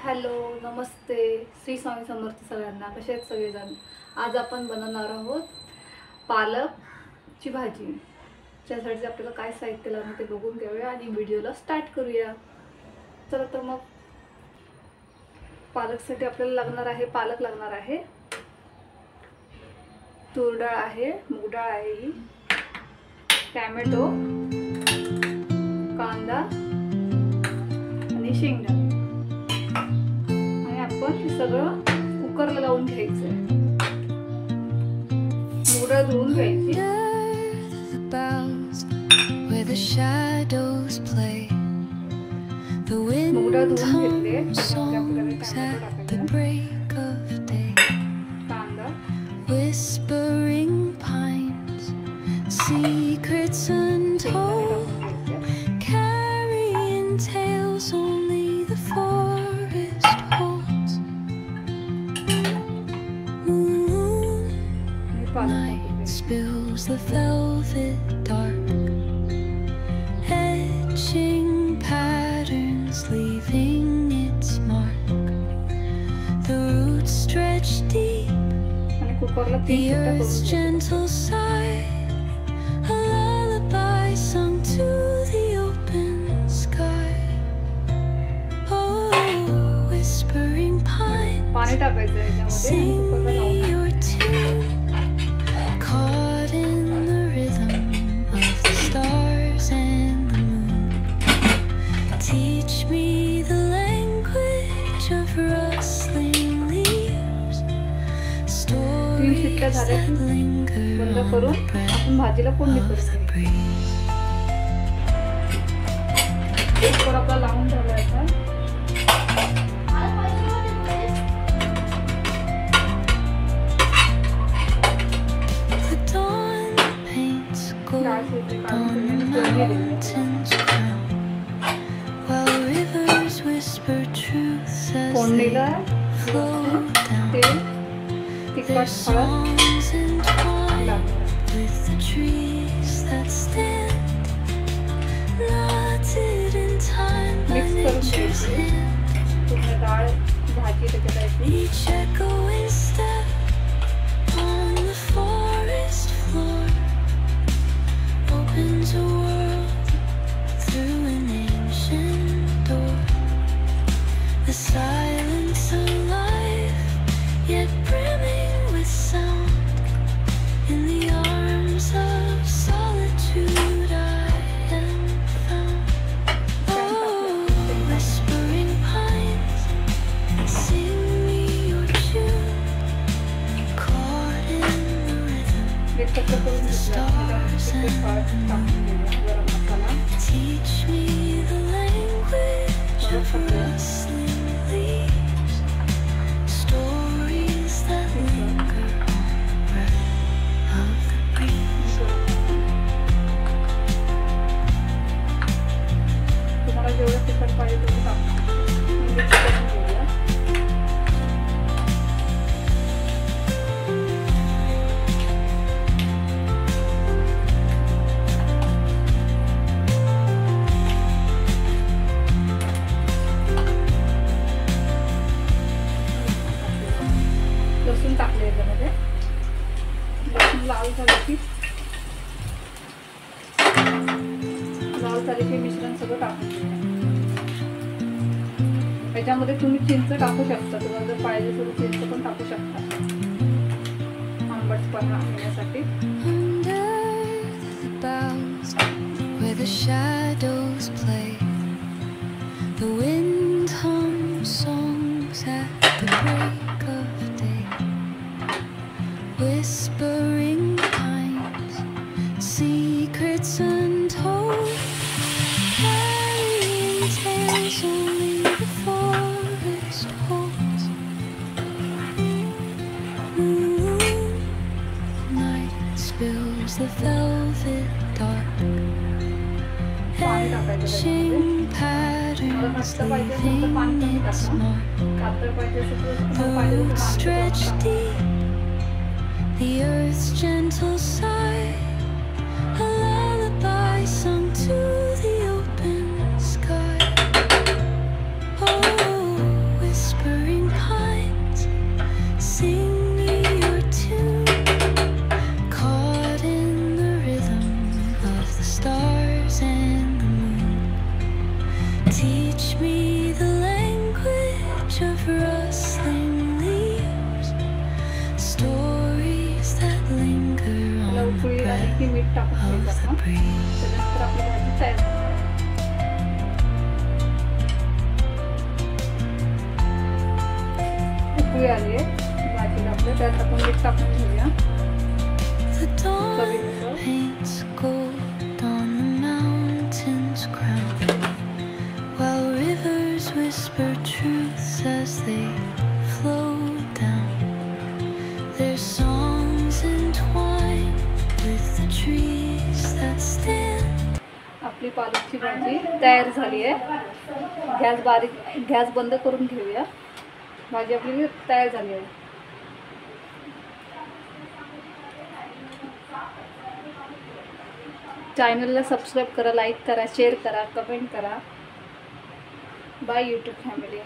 Hello, नमस्ते. श्री स्वामी समर्थ सगळ्यांना. कसे आहेत सगळेजण? आज आपण बनवणार आहोत पालकची भाजी. त्यासाठी आपल्याला काय साहित्य लागणार ते बघून घेऊया आणि व्हिडिओला स्टार्ट करूया. चला तर मग पालकसाठी आपल्याला पालक लागणार आहे, तूर डाळ आहे, मूग डाळ आहे, ही टॅमॅटो, कांदा आणि शेंगदाणे. आपण हे सगळं कुकरला लावून घ्यायचं. मूग डाळ धुवून घ्यायची. मूग डाळ धुवून घेतले. कांदा, spills the velvet dark, etching patterns, leaving its mark. The roots stretch deep, the earth's gentle sigh, a lullaby sung to the open sky. Oh, whispering pines, sing me your tune. झाले बंद करून आपण भाजीला फोडणी करतो. एक वर आपला लावून ठेवायचा. फोडणीला तेल, तिखट, हळद मिक्स करून घ्यायची. पूर्ण डाळ भाजी त्याच्यात जेवढं तिखट पाहिजे तेवढं टाकून लसूण टाकले. याच्यामध्ये लसूण लाल झाले की मिश्रण सगळं टाकून द्या. याच्यामध्ये तुम्ही चिंच टाकू शकता. तुम्हाला जर पाहिजे तर चिंच पण टाकू शकता आंबटपणा येण्यासाठी. Whispering pines, secrets untold, carrying tales only the forest holds. Night spills the velvet dark, etching patterns, leaving its mark. The roots stretch deep, the earth's gentle sigh, a lullaby sung to the open sky. Oh, चटणी मीठ टाकून of घ्यायचं the आपण. breeze. त्यानंतर आपली भाजी तयार झाली. उकळी आली आहे भाजीला आपल्या, त्यात आपण मीठ टाकून घेऊया. The dawn चवीनुसार. paints gold on the mountain's crown, while rivers whisper truths as they flow down. Their songs entwined with the trees that stand. आपली पालकची भाजी तयार झाली आहे. गॅस बंद करून घेऊया. भाजी आपली तयार झाली आहे. चॅनलला सबस्क्राईब करा, लाईक करा, शेअर करा, कमेंट करा. Bye YouTube family.